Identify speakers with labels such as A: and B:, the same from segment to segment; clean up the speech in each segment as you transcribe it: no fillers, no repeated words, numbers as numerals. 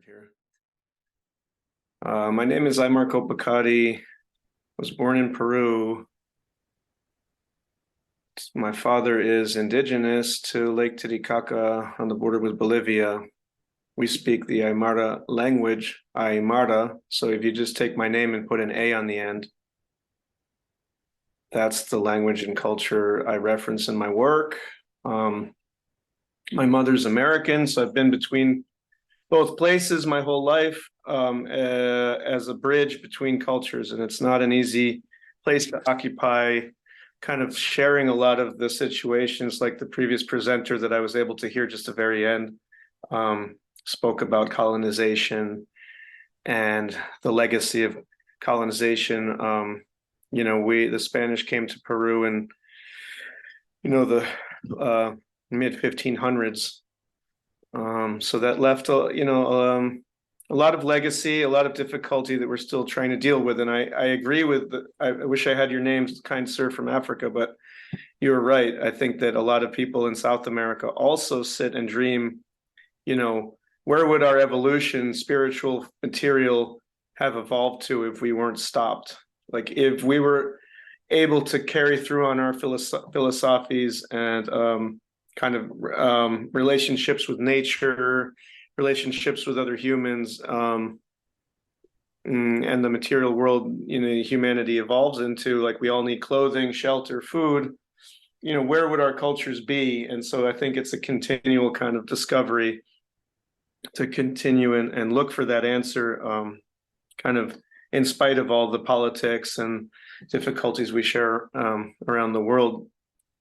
A: Here. My name is Aymar Ccopacatty. Was born in Peru. My father is indigenous to Lake Titicaca on the border with Bolivia. We speak the Aymara language, Aymara. So if you just take my name and put an A on the end, that's the language and culture I reference in my work. My mother's American, so I've been between both places my whole life as a bridge between cultures, and it's not an easy place to occupy, kind of sharing a lot of the situations like the previous presenter that I was able to hear just at the very end spoke about colonization and the legacy of colonization. The Spanish came to Peru in the mid 1500s. So that left a lot of legacy, a lot of difficulty that we're still trying to deal with. And I agree with I wish I had your name, kind sir from Africa, but you're right. I think that a lot of people in South America also sit and dream, where would our evolution, spiritual, material have evolved to if we weren't stopped? Like if we were able to carry through on our philosophies and relationships with nature, relationships with other humans, and the material world, humanity evolves into, like, we all need clothing, shelter, food, where would our cultures be? And so I think it's a continual kind of discovery to continue and look for that answer, kind of in spite of all the politics and difficulties we share around the world.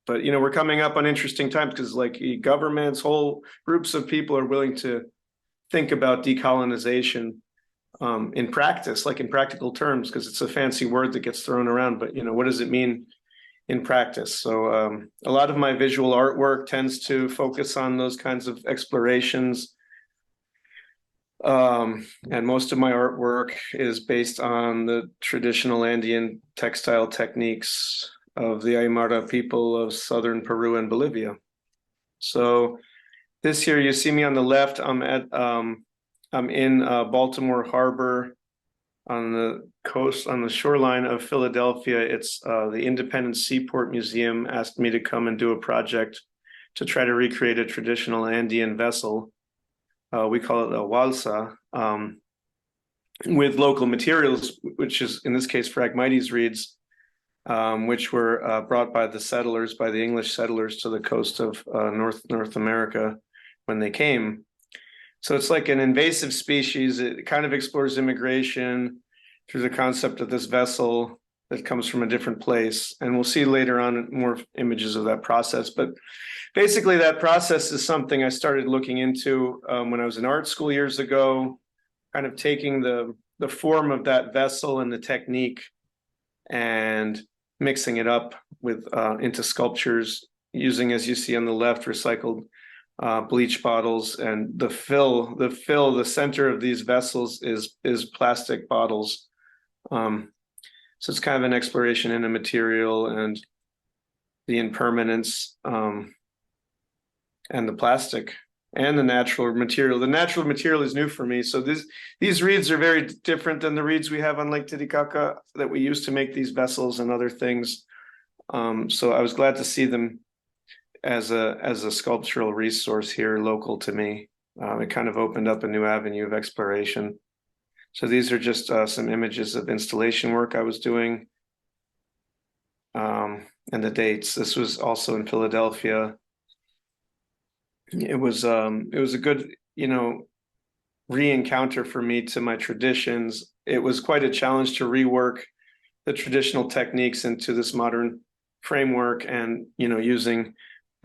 A: But, we're coming up on interesting times because, like, governments, whole groups of people are willing to think about decolonization in practice, like in practical terms, because it's a fancy word that gets thrown around. But, what does it mean in practice? So a lot of my visual artwork tends to focus on those kinds of explorations. And most of my artwork is based on the traditional Andean textile techniques of the Aymara people of southern Peru and Bolivia. So this here, you see me on the left. I'm in Baltimore Harbor on the coast, on the shoreline of Philadelphia. It's the Independent Seaport Museum asked me to come and do a project to try to recreate a traditional Andean vessel. We call it a walsa, with local materials, which is in this case Phragmites reeds, which were brought by the English settlers to the coast of North America when they came. So it's like an invasive species. It kind of explores immigration through the concept of this vessel that comes from a different place. And we'll see later on more images of that process. But basically, that process is something I started looking into when I was in art school years ago, kind of taking the form of that vessel and the technique and mixing it up with into sculptures using, as you see on the left, recycled bleach bottles, and the center of these vessels is plastic bottles. So it's kind of an exploration in a material and the impermanence and the plastic and the natural material. The natural material is new for me. So these reeds are very different than the reeds we have on Lake Titicaca that we use to make these vessels and other things. So I was glad to see them as a sculptural resource here local to me. It kind of opened up a new avenue of exploration. So these are just some images of installation work I was doing, and the dates. This was also in Philadelphia. It was a good, re-encounter for me to my traditions. It was quite a challenge to rework the traditional techniques into this modern framework, and using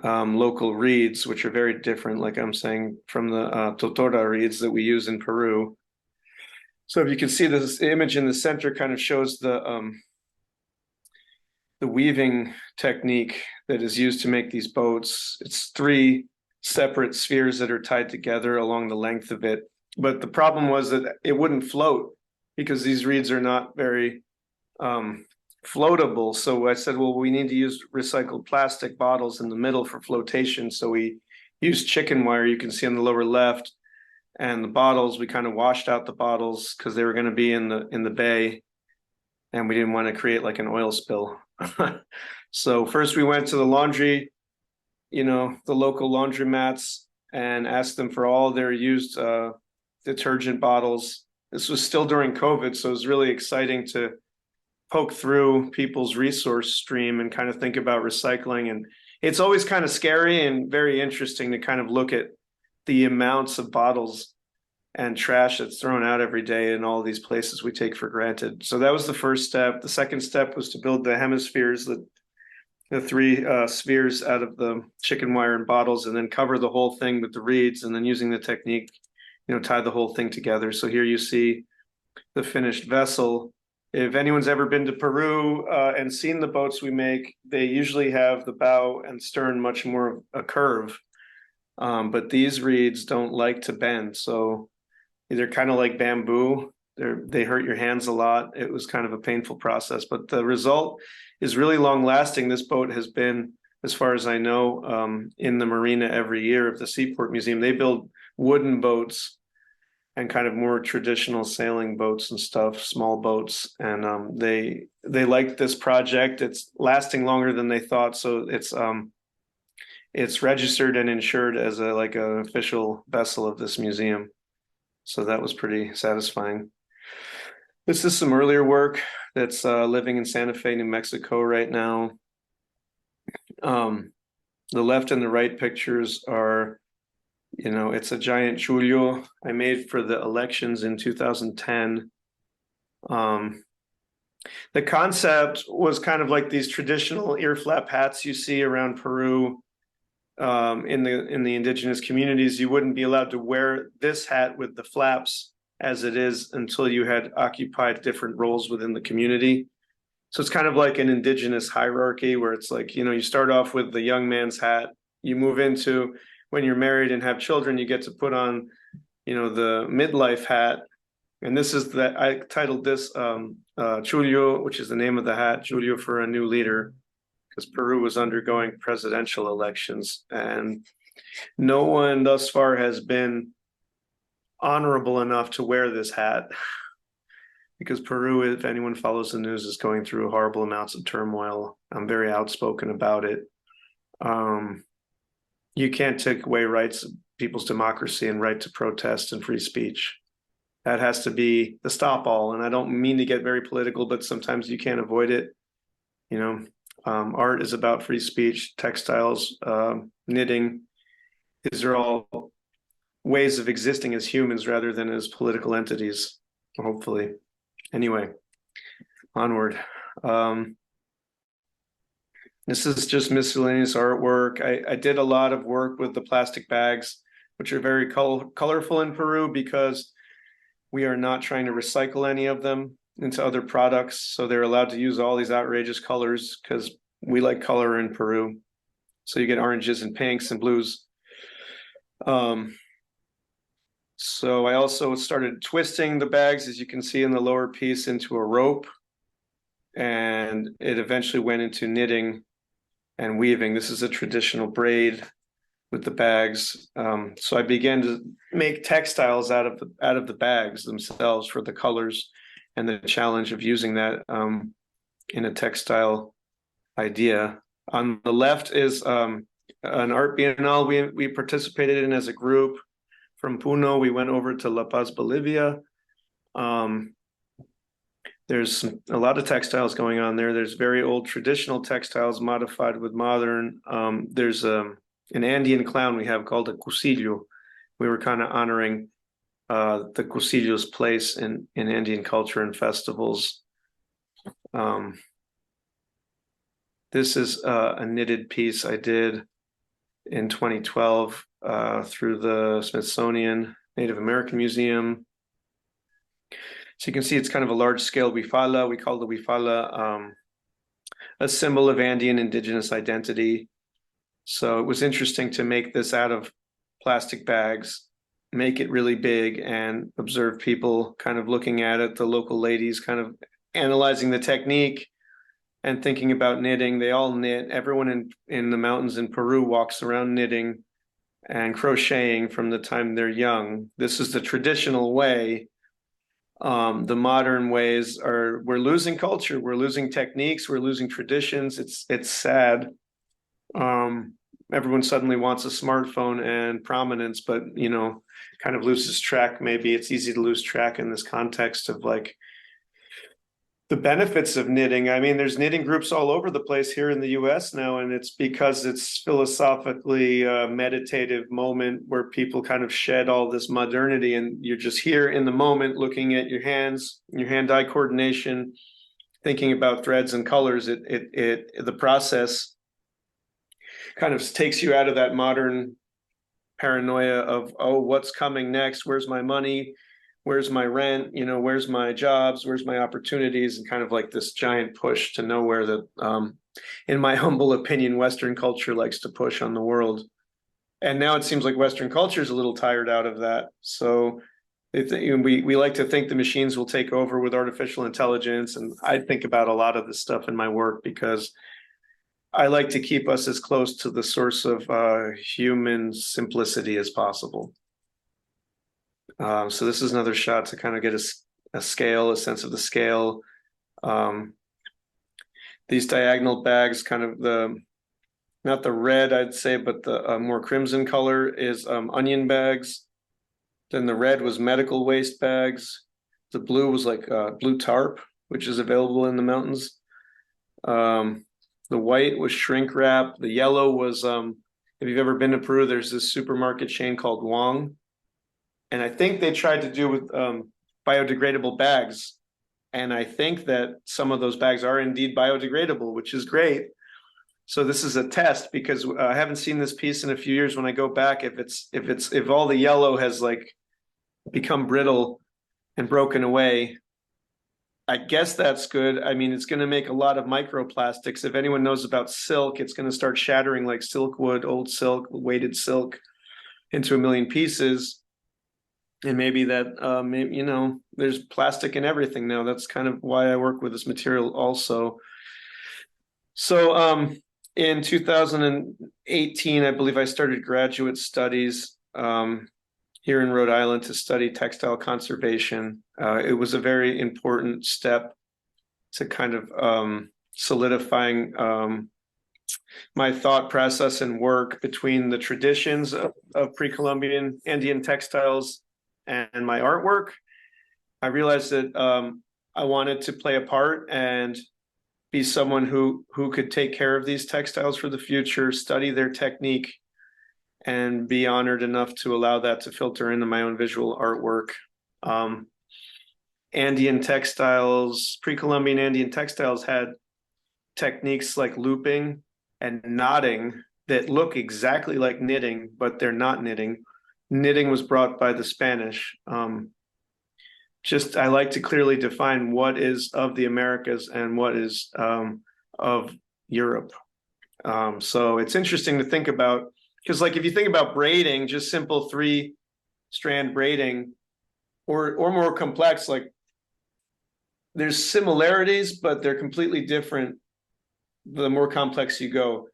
A: local reeds, which are very different, like I'm saying, from the totora reeds that we use in Peru. So if you can see, this image in the center kind of shows the weaving technique that is used to make these boats. It's 3 separate spheres that are tied together along the length of it. But the problem was that it wouldn't float because these reeds are not very floatable. So I said, well, we need to use recycled plastic bottles in the middle for flotation. So we used chicken wire, you can see on the lower left, And the bottles, we kind of washed out the bottles because they were going to be in the bay, and we didn't want to create like an oil spill. So first we went to the laundry, the local laundromats, and asked them for all their used detergent bottles. This was still during COVID, so it was really exciting to poke through people's resource stream and kind of think about recycling. And it's always kind of scary and very interesting to kind of look at the amounts of bottles and trash that's thrown out every day in all these places we take for granted. So that was the first step. The second step was to build the hemispheres, the three spheres out of the chicken wire and bottles, and then cover the whole thing with the reeds, and then using the technique, tie the whole thing together. So here you see the finished vessel. If anyone's ever been to Peru and seen the boats we make, they usually have the bow and stern much more of a curve. But these reeds don't like to bend. So they're kind of like bamboo. They hurt your hands a lot. It was kind of a painful process, but the result is really long lasting. This boat has been, as far as I know, in the marina every year of the Seaport Museum. They build wooden boats and kind of more traditional sailing boats and stuff, small boats. And they liked this project. It's lasting longer than they thought. So it's registered and insured as an official vessel of this museum. So that was pretty satisfying. This is some earlier work that's living in Santa Fe, New Mexico right now. The left and the right pictures are, it's a giant chullo I made for the elections in 2010. The concept was kind of like these traditional ear flap hats you see around Peru. In the indigenous communities, you wouldn't be allowed to wear this hat with the flaps as it is until you had occupied different roles within the community. So it's kind of like an indigenous hierarchy where it's like, you start off with the young man's hat. You move into, when you're married and have children, you get to put on, the midlife hat. And this is that I titled this Chullo, which is the name of the hat, Chullo for a New Leader, because Peru was undergoing presidential elections, and no one thus far has been honorable enough to wear this hat, because Peru, if anyone follows the news, is going through horrible amounts of turmoil. I'm very outspoken about it. You can't take away rights of people's democracy and right to protest and free speech. That has to be the stop all. And I don't mean to get very political, but sometimes you can't avoid it. Art is about free speech, textiles, knitting. These are all ways of existing as humans rather than as political entities, hopefully. Anyway, onward. This is just miscellaneous artwork. I did a lot of work with the plastic bags, which are very colorful in Peru because we are not trying to recycle any of them into other products. So they're allowed to use all these outrageous colors because we like color in Peru. So you get oranges and pinks and blues. So I also started twisting the bags, as you can see in the lower piece, into a rope. And it eventually went into knitting and weaving. This is a traditional braid with the bags. So I began to make textiles out of the bags themselves for the colors, and the challenge of using that in a textile idea. On the left is an art biennale we participated in as a group. From Puno, we went over to La Paz, Bolivia. There's a lot of textiles going on there. There's very old traditional textiles modified with modern. There's an Andean clown we have called a cusillo. We were kind of honoring the cusillo's place in Andean culture and festivals. This is a knitted piece I did in 2012 through the Smithsonian Native American Museum. So you can see it's kind of a large scale wifala. We call the wifala a symbol of Andean indigenous identity. So it was interesting to make this out of plastic bags, make it really big, and observe people kind of looking at it, the local ladies kind of analyzing the technique and thinking about knitting. They all knit. Everyone in the mountains in Peru walks around knitting. and crocheting from the time they're young. This is the traditional way. The modern ways are, we're losing culture, we're losing techniques, we're losing traditions. It's sad. Everyone suddenly wants a smartphone and prominence, but kind of loses track. Maybe it's easy to lose track in this context of like the benefits of knitting. I mean, there's knitting groups all over the place here in the US now, and it's because it's philosophically meditative moment where people kind of shed all this modernity, and you're just here in the moment looking at your hands, your hand-eye coordination, thinking about threads and colors. The process kind of takes you out of that modern paranoia of, oh, what's coming next? Where's my money? Where's my rent? Where's my jobs? Where's my opportunities? And kind of like this giant push to nowhere that, in my humble opinion, Western culture likes to push on the world. And now it seems like Western culture is a little tired out of that. So we like to think the machines will take over with artificial intelligence. And I think about a lot of this stuff in my work because I like to keep us as close to the source of human simplicity as possible. So this is another shot to kind of get a scale, a sense of the scale. These diagonal bags, kind of not the red, I'd say, but the more crimson color is onion bags. Then the red was medical waste bags. The blue was like blue tarp, which is available in the mountains. The white was shrink wrap. The yellow was, if you've ever been to Peru, there's this supermarket chain called Wong. And I think they tried to do with biodegradable bags. And I think that some of those bags are indeed biodegradable, which is great. So this is a test because I haven't seen this piece in a few years. When I go back, if all the yellow has like become brittle and broken away, I guess that's good. I mean, it's going to make a lot of microplastics. If anyone knows about silk, it's going to start shattering like silk wood, old silk, weighted silk into a million pieces. And maybe that, there's plastic in everything now. That's kind of why I work with this material also. So in 2018, I believe I started graduate studies here in Rhode Island to study textile conservation. It was a very important step to kind of solidifying my thought process and work between the traditions of pre-Columbian Andean textiles and my artwork. I realized that I wanted to play a part and be someone who could take care of these textiles for the future, study their technique, and be honored enough to allow that to filter into my own visual artwork. Andean textiles, pre-Columbian Andean textiles had techniques like looping and knotting that look exactly like knitting, but they're not knitting. Knitting was brought by the Spanish. I like to clearly define what is of the Americas and what is of Europe. So it's interesting to think about, because like if you think about braiding, just simple 3-strand braiding, or more complex, like there's similarities, but they're completely different the more complex you go.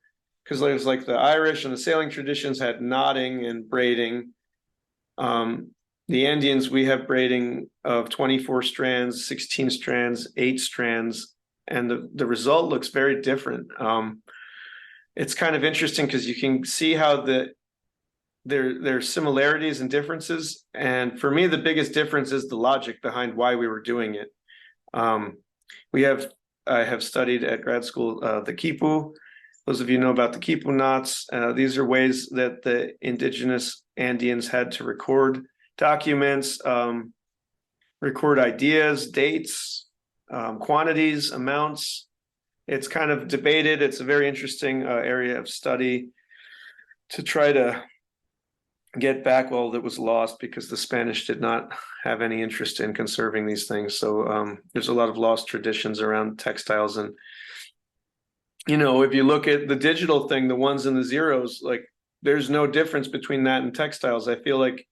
A: Because there's like the Irish and the sailing traditions had knotting and braiding. The Andeans, we have braiding of 24 strands, 16 strands, 8 strands, and the result looks very different. It's kind of interesting because you can see how there are similarities and differences. And for me, the biggest difference is the logic behind why we were doing it. I have studied at grad school the quipu. Those of you know about the quipu knots. These are ways that the indigenous Andeans had to record documents, record ideas, dates, quantities, amounts. It's kind of debated. It's a very interesting area of study to try to get back all that was lost because the Spanish did not have any interest in conserving these things. So there's a lot of lost traditions around textiles. And, if you look at the digital thing, the ones and the zeros, like there's no difference between that and textiles. I feel like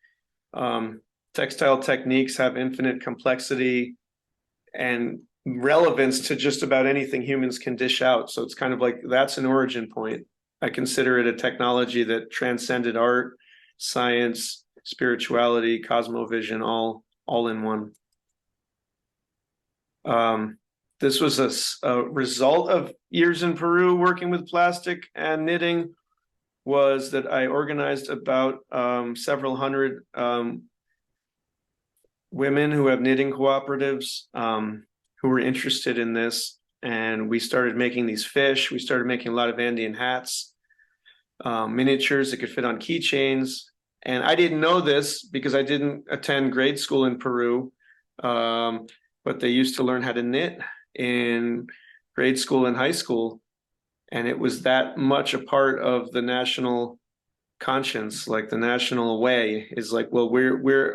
A: textile techniques have infinite complexity and relevance to just about anything humans can dish out. So it's kind of like that's an origin point. I consider it a technology that transcended art, science, spirituality, cosmovision, all in one. This was a result of years in Peru working with plastic and knitting, was that I organized about several hundred women who have knitting cooperatives who were interested in this. And we started making these fish. We started making a lot of Andean hats, miniatures that could fit on keychains. And I didn't know this because I didn't attend grade school in Peru, but they used to learn how to knit in grade school and high school. And it was that much a part of the national conscience, like the national way is like, well,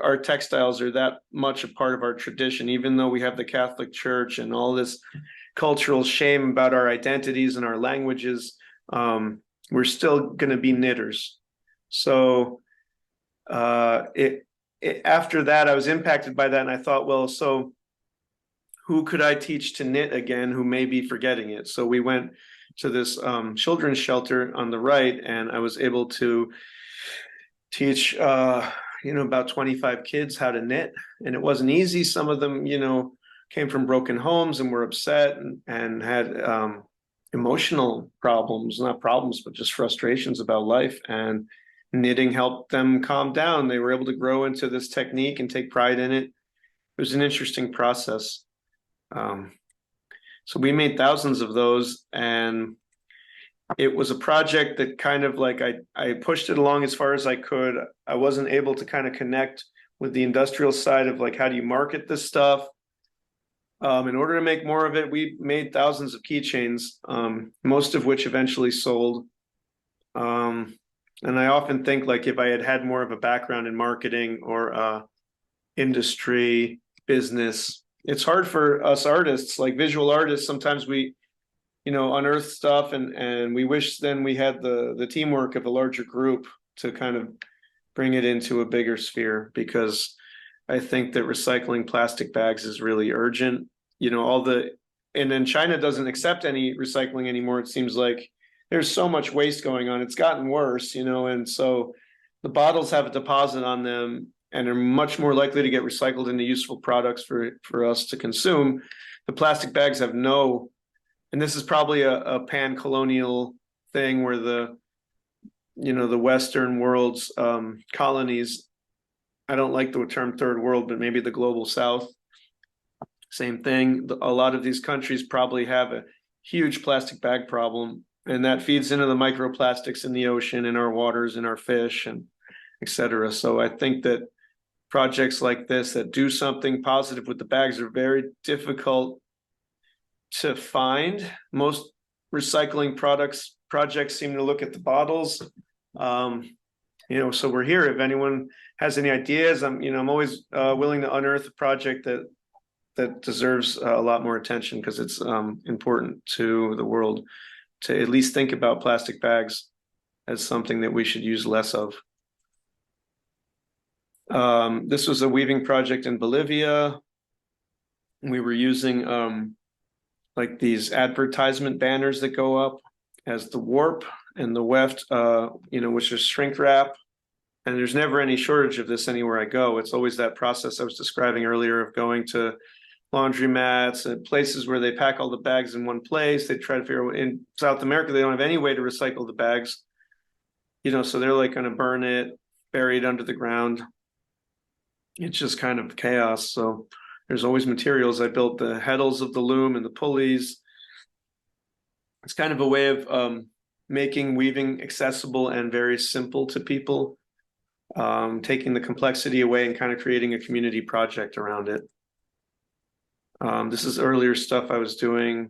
A: our textiles are that much a part of our tradition, even though we have the Catholic Church and all this cultural shame about our identities and our languages, we're still going to be knitters. So after that, I was impacted by that, and I thought, well, so who could I teach to knit again who may be forgetting it? So we went to this children's shelter on the right, and I was able to teach about 25 kids how to knit, and it wasn't easy. Some of them came from broken homes and were upset and had emotional problems, not problems, but just frustrations about life, and knitting helped them calm down. They were able to grow into this technique and take pride in it. It was an interesting process. So we made thousands of those, and it was a project that kind of like I pushed it along as far as I could. I wasn't able to kind of connect with the industrial side of like, how do you market this stuff? In order to make more of it, we made thousands of keychains, most of which eventually sold. And I often think, like, if I had had more of a background in marketing or industry, business, it's hard for us artists, like visual artists. Sometimes we, unearth stuff and we wish then we had the teamwork of a larger group to kind of bring it into a bigger sphere, because I think that recycling plastic bags is really urgent. And then China doesn't accept any recycling anymore. It seems like there's so much waste going on. It's gotten worse, and so the bottles have a deposit on them and are much more likely to get recycled into useful products for us to consume. The plastic bags have no, and this is probably a pan-colonial thing where the Western world's colonies, I don't like the term third world, but maybe the global South, same thing. A lot of these countries probably have a huge plastic bag problem, and that feeds into the microplastics in the ocean, in our waters, in our fish, and et cetera. So I think that projects like this that do something positive with the bags are very difficult to find. Most recycling projects seem to look at the bottles. So we're here. If anyone has any ideas, I'm always willing to unearth a project that deserves a lot more attention, because it's important to the world to at least think about plastic bags as something that we should use less of. This was a weaving project in Bolivia. We were using like these advertisement banners that go up as the warp, and the weft, which is shrink wrap. And there's never any shortage of this anywhere I go. It's always that process I was describing earlier of going to laundromats and places where they pack all the bags in one place. They try to figure out, in South America, they don't have any way to recycle the bags, so they're like going to burn it, bury it under the ground. It's just kind of chaos. So there's always materials. I built the heddles of the loom and the pulleys. It's kind of a way of making weaving accessible and very simple to people, taking the complexity away and kind of creating a community project around it. This is earlier stuff I was doing,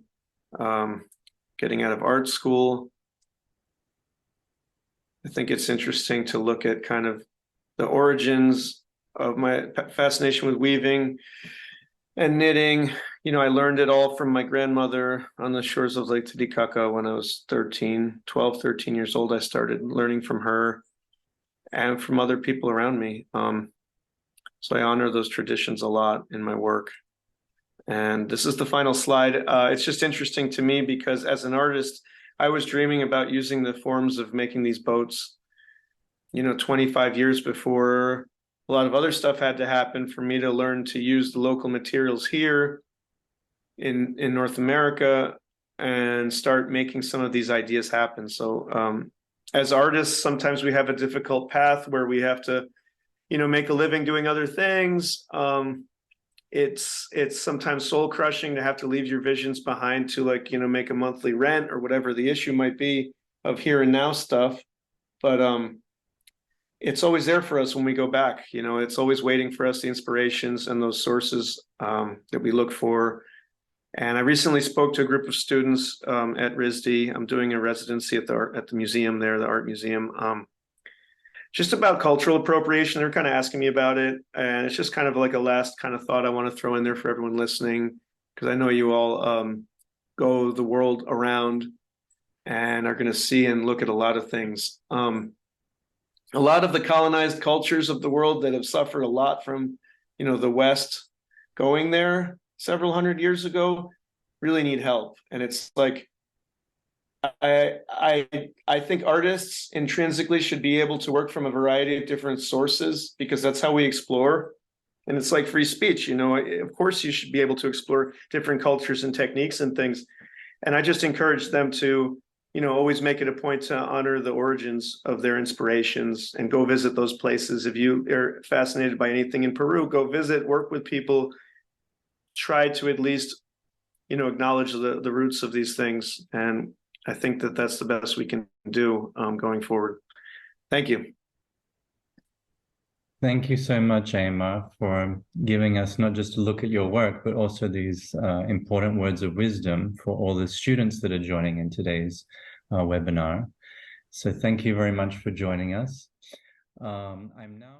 A: getting out of art school. I think it's interesting to look at kind of the origins of my fascination with weaving and knitting. I learned it all from my grandmother on the shores of Lake Titicaca when I was 13 years old. I started learning from her and from other people around me. So I honor those traditions a lot in my work. And this is the final slide. It's just interesting to me because as an artist, I was dreaming about using the forms of making these boats 25 years before a lot of other stuff had to happen for me to learn to use the local materials here in North America and start making some of these ideas happen. So as artists, sometimes we have a difficult path where we have to, make a living doing other things. It's sometimes soul crushing to have to leave your visions behind to make a monthly rent or whatever the issue might be of here and now stuff. But it's always there for us when we go back. It's always waiting for us, the inspirations and those sources that we look for. And I recently spoke to a group of students at RISD. I'm doing a residency at the museum there, the art museum, just about cultural appropriation. They're kind of asking me about it, and it's just kind of like a last kind of thought I want to throw in there for everyone listening, because I know you all go the world around and are going to see and look at a lot of things. A lot of the colonized cultures of the world that have suffered a lot from, the West going there several hundred years ago really need help. And it's like, I think artists intrinsically should be able to work from a variety of different sources, because that's how we explore. And it's like free speech, of course you should be able to explore different cultures and techniques and things. And I just encourage them to, always make it a point to honor the origins of their inspirations and go visit those places. If you are fascinated by anything in Peru, go visit, work with people, try to at least, acknowledge the roots of these things. And I think that that's the best we can do going forward. Thank you.
B: Thank you so much, Aymar, for giving us not just a look at your work, but also these important words of wisdom for all the students that are joining in today's webinar. So thank you very much for joining us. I'm now